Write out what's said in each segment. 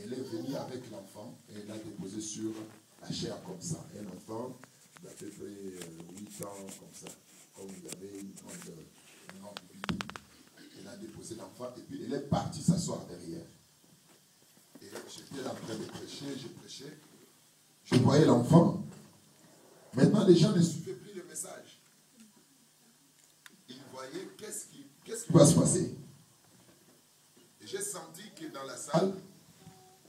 elle est venue avec l'enfant et elle l'a déposé sur la chair comme ça. Et l'enfant d'à peu près 8 ans comme ça. Comme il avait une grande vie. Elle a déposé l'enfant et puis elle est partie s'asseoir derrière. Et j'étais en train de prêcher, je prêchais. Je voyais l'enfant. Maintenant, les gens ne suivaient plus le message. Ils voyaient qu'est-ce qui va se passer. Et j'ai senti que dans la salle,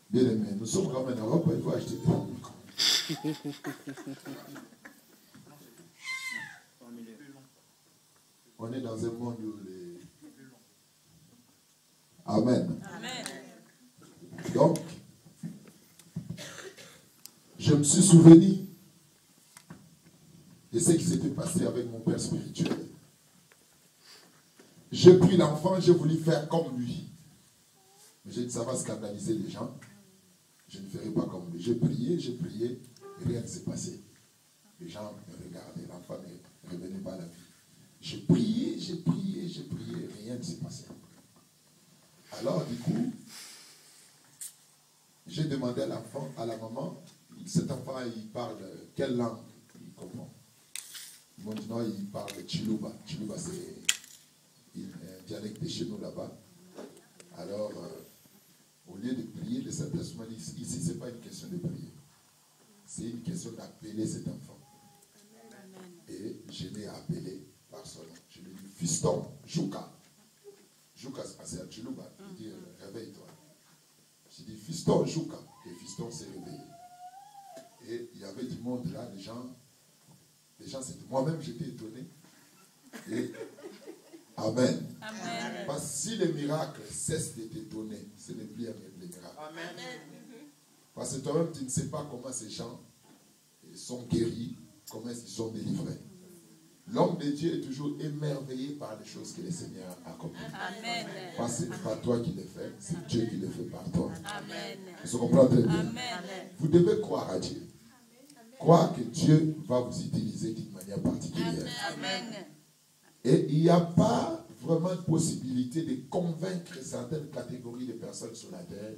bien aimé, nous sommes comme en Europe, il faut acheter des micros. On est dans un monde où les... Amen. Amen. Donc, je me suis souvenu de ce qui s'était passé avec mon père spirituel. J'ai pris l'enfant, j'ai voulu faire comme lui. Mais j'ai dit, ça va scandaliser les gens. Je ne ferai pas comme lui. J'ai prié, et rien ne s'est passé. Les gens me regardaient, l'enfant ne revenait pas à la vie. J'ai prié, rien ne s'est passé. Alors, du coup, j'ai demandé à l'enfant, à la maman, cet enfant, il parle quelle langue il comprend? Ils m'ont dit non, il parle de Chiluba. Chiluba, c'est un dialecte de chez nous là-bas. Alors, au lieu de prier, le Saint-Esprit m'a dit, ici, ce n'est pas une question de prier. C'est une question d'appeler cet enfant. Et je l'ai appelé par son nom. Je lui ai dit, fiston, Jouka. Jouka, c'est à Chiluba. Il dit, réveille-toi. J'ai dit, fiston, Jouka. Et fiston s'est réveillé. Et il y avait du monde là, les gens moi-même j'étais étonné. Et Amen. Amen. Parce que si les miracles cessent de t'étonner, ce n'est plus un miracle. Amen. Parce que toi-même tu ne sais pas comment ces gens sont guéris, comment ils sont délivrés. L'homme de Dieu est toujours émerveillé par les choses que le Seigneur a accomplies. Amen. Parce que ce n'est pas toi qui les fais, c'est Dieu qui les fait par toi. Amen. Vous comprenez très bien. Amen. Vous devez croire à Dieu. Croire que Dieu va vous utiliser d'une manière particulière. Amen. Et il n'y a pas vraiment de possibilité de convaincre certaines catégories de personnes sur la terre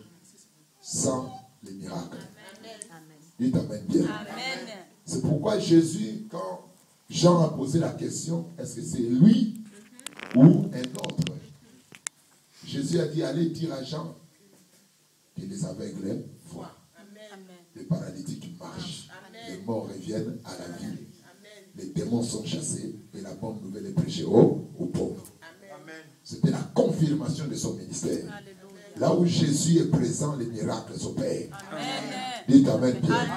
sans les miracles. Dites Amen bien. Amen. C'est pourquoi Jésus, quand Jean a posé la question, est-ce que c'est lui ou un autre? Jésus a dit, allez dire à Jean que les aveugles voient, les paralytiques marchent, les morts reviennent à la vie, les démons sont chassés et la bonne nouvelle est prêchée aux pauvres. C'était la confirmation de son ministère. Là où Jésus est présent, les miracles s'opèrent. Dites Amen bien.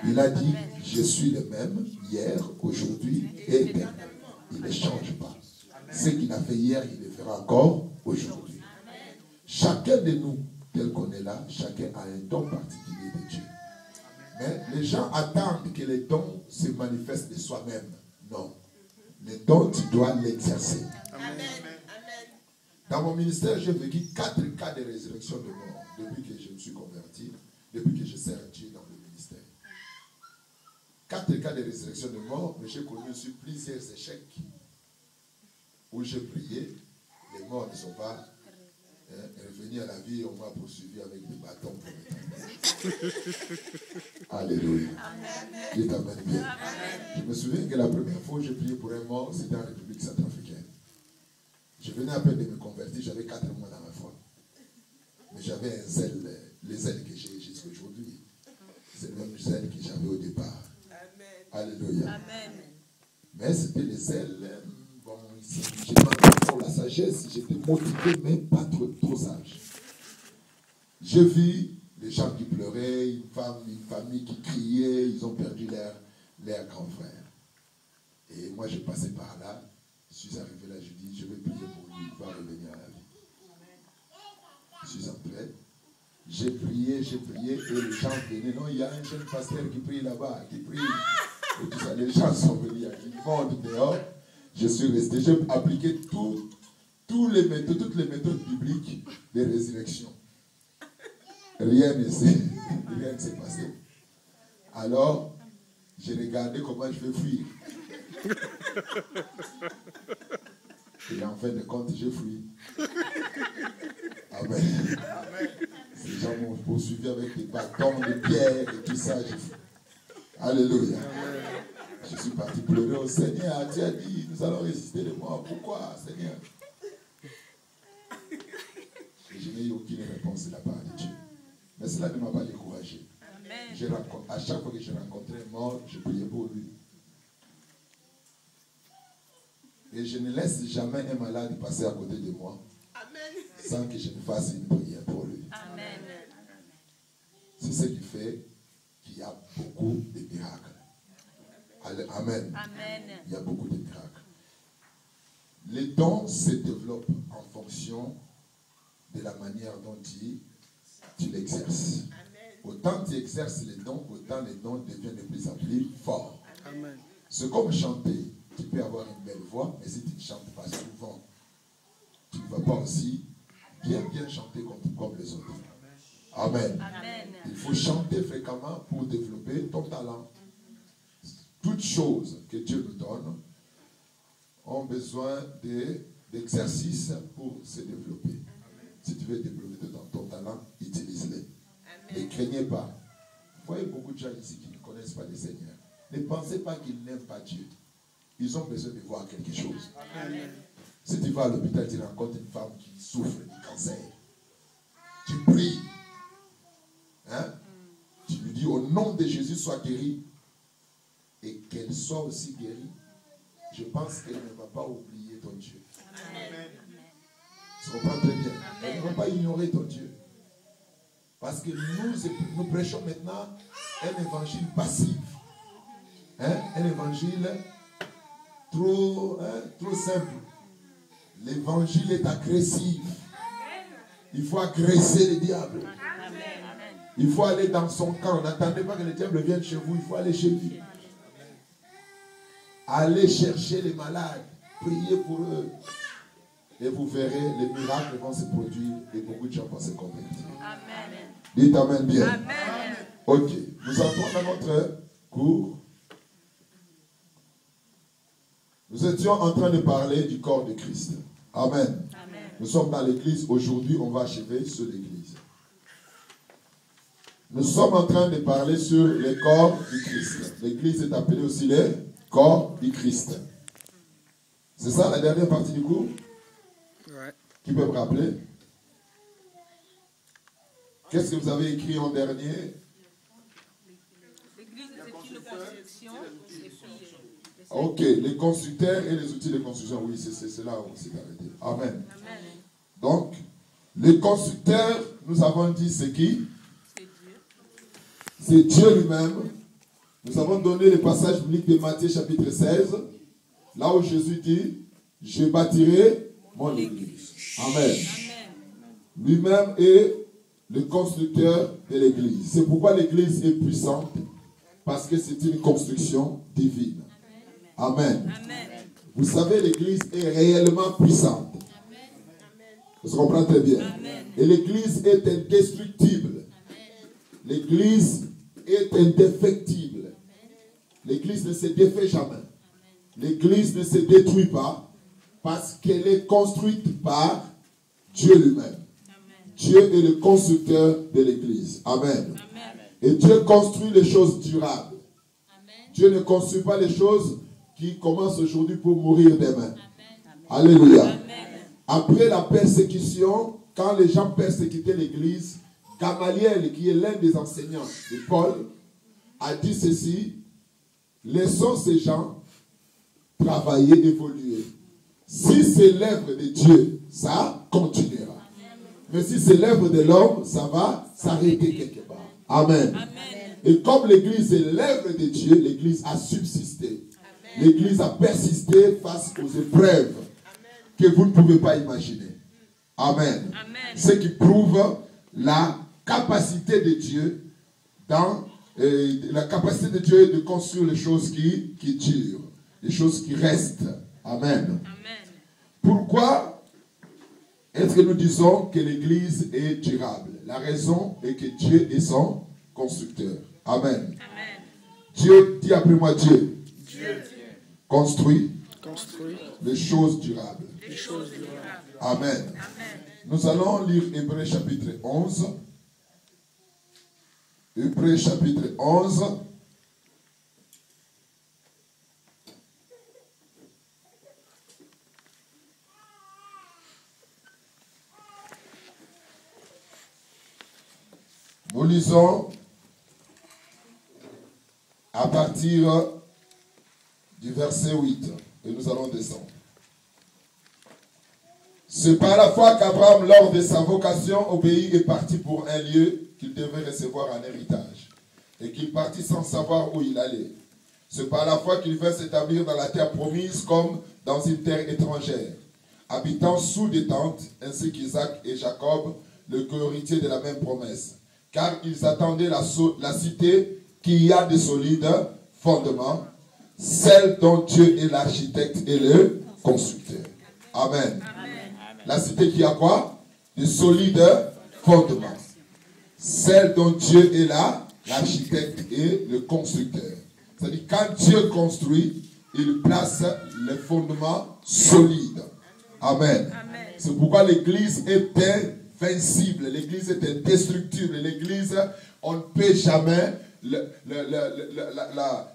Il a dit, je suis le même hier, aujourd'hui et éternellement. Il ne change pas. Ce qu'il a fait hier, il le fera encore aujourd'hui. Chacun de nous, tel qu'on est là, chacun a un don particulier de Dieu. Mais les gens attendent que les dons se manifestent de soi-même. Non. Les dons, tu dois l'exercer. Dans mon ministère, j'ai vécu 4 cas de résurrection de mort depuis que je me suis converti, depuis que je sers Dieu dans le ministère. 4 cas de résurrection de mort, mais j'ai connu aussi plusieurs échecs où j'ai prié, les morts ne sont pas revenus à la vie et on m'a poursuivi avec des bâtons pour me Alléluia. Dites Amen bien. Je me souviens que la première fois où j'ai prié pour un mort, c'était en République centrafricaine. Je venais à peine de me convertir, j'avais 4 mois dans la foi. Mais j'avais un zèle, les ailes que j'ai jusqu'à aujourd'hui. C'est le même zèle que j'avais au départ. Alléluia. Amen. Mais c'était les ailes. Bon, je n'avais pas pour la sagesse, j'étais motivé, mais pas trop sage. J'ai vu les gens qui pleuraient, une famille qui criait, ils ont perdu leur grand frère. Et moi, je passais par là, je suis arrivé là, je dis, je vais prier pour lui, il va revenir à la vie. Je suis entré, j'ai prié, et les gens venaient. Non, il y a un jeune pasteur qui prie là-bas, qui prie. Et tout ça, les gens sont venus, il y a du monde dehors. Je suis resté, j'ai appliqué toutes les méthodes bibliques de résurrection. Rien ne s'est passé. Alors, j'ai regardé comment je vais fuir. Et en fin de compte, j'ai fui. Amen. Ces gens m'ont poursuivi avec des bâtons, des pierres et tout ça. Alléluia. Je suis parti pleurer au Seigneur. Dieu a dit, nous allons résister de moi. Pourquoi, Seigneur? Et je n'ai eu aucune réponse de la part de Dieu. Mais cela ne m'a pas découragé. À chaque fois que je rencontrais un mort, je priais pour lui. Et je ne laisse jamais un malade passer à côté de moi sans que je ne fasse une prière pour lui. C'est ce qui fait qu'il y a beaucoup de miracles. Amen. Il y a beaucoup de miracles. Les dons se développent en fonction de la manière dont tu l'exerces. Autant tu exerces les dons, autant les dons deviennent de plus en plus forts. C'est comme chanter. Tu peux avoir une belle voix, mais si tu ne chantes pas souvent, tu ne vas pas aussi bien chanter comme les autres. Amen. Il faut chanter fréquemment pour développer ton talent. Toutes choses que Dieu nous donne ont besoin d'exercices pour se développer. Si tu veux développer ton talent, utilise-les. Ne craignez pas. Vous voyez beaucoup de gens ici qui ne connaissent pas le Seigneur. Ne pensez pas qu'ils n'aiment pas Dieu. Ils ont besoin de voir quelque chose. Si tu vas à l'hôpital, tu rencontres une femme qui souffre du cancer. Tu pries. Hein? Tu lui dis au nom de Jésus, sois guérie. Et qu'elle soit aussi guérie. Je pense qu'elle ne va pas oublier ton Dieu. Tu comprends très bien. Elle ne va pas ignorer ton Dieu. Parce que nous prêchons maintenant un évangile passif. Hein? Un évangile trop simple. L'évangile est agressif. Il faut agresser le diable. Il faut aller dans son camp. N'attendez pas que le diable vienne chez vous. Il faut aller chez lui. Allez chercher les malades. Priez pour eux. Et vous verrez, les miracles vont se produire et beaucoup de gens vont se convertir. Amen. Dites Amen bien. Amen. Ok. Nous entrons dans notre cours. Nous étions en train de parler du corps de Christ. Amen. Amen. Nous sommes dans l'église. Aujourd'hui, on va achever sur l'église. Nous sommes en train de parler sur le corps du Christ. L'église est appelée aussi le corps du Christ. C'est ça la dernière partie du cours? Ouais. Qui peut me rappeler? Qu'est-ce que vous avez écrit en dernier? L'église est une construction. Ok, les constructeurs et les outils de construction. Oui, c'est là où on s'est arrêté. Amen. Amen. Donc, les constructeurs, nous avons dit c'est qui? C'est Dieu lui-même. Nous avons donné le passage biblique de Matthieu chapitre 16, là où Jésus dit, je bâtirai mon église. Amen. Lui-même est le constructeur de l'église. C'est pourquoi l'église est puissante, parce que c'est une construction divine. Amen. Amen. Vous savez, l'église est réellement puissante. Vous comprenez très bien. Amen. Et l'église est indestructible. L'église est indéfectible. L'église ne se défait jamais. L'église ne se détruit pas parce qu'elle est construite par Dieu lui-même. Dieu est le constructeur de l'église. Amen. Amen. Et Dieu construit les choses durables. Amen. Dieu ne construit pas les choses qui commencent aujourd'hui pour mourir demain. Amen. Alléluia. Amen. Après la persécution, quand les gens persécutaient l'église, Gamaliel, qui est l'un des enseignants de Paul, a dit ceci: laissons ces gens travailler, évoluer. Si c'est l'œuvre de Dieu, ça continuera. Mais si c'est l'œuvre de l'homme, ça va s'arrêter quelque part. Amen. Amen. Et comme l'église est l'œuvre de Dieu, l'église a subsisté. L'église a persisté face aux épreuves que vous ne pouvez pas imaginer. Amen. Amen. Ce qui prouve la capacité de Dieu la capacité de Dieu de construire les choses qui durent, les choses qui restent. Amen. Amen. Pourquoi est-ce que nous disons que l'église est durable? La raison est que Dieu est son constructeur. Amen. Amen. Dieu, dis après moi, Dieu construit les choses durables. Amen. Amen. Nous allons lire Hébreux chapitre 11. Hébreux chapitre 11. Nous lisons à partir du verset 8 et nous allons descendre. C'est par la foi qu'Abraham, lors de sa vocation, obéit et partit pour un lieu qu'il devait recevoir en héritage, et qu'il partit sans savoir où il allait. C'est par la foi qu'il vint s'établir dans la terre promise comme dans une terre étrangère, habitant sous des tentes, ainsi qu'Isaac et Jacob, le co-héritier de la même promesse. Car ils attendaient la cité qui a de solides fondements, celle dont Dieu est l'architecte et le constructeur. Amen. La cité qui a quoi? De solides fondements. Celle dont Dieu est là, l'architecte et le constructeur. C'est-à-dire quand Dieu construit, il place les fondements solides. Amen. C'est pourquoi l'église est invincible, l'église est indestructible. L'église, on ne peut jamais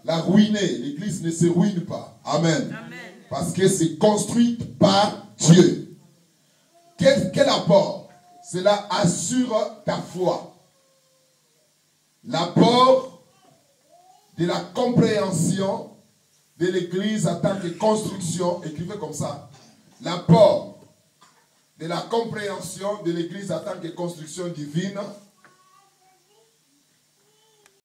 la ruiner. L'église ne se ruine pas. Amen. Parce que c'est construite par Dieu. Quel apport? Cela assure ta foi. L'apport de la compréhension de l'église en tant que construction, écrivez comme ça. L'apport de la compréhension de l'église en tant que construction divine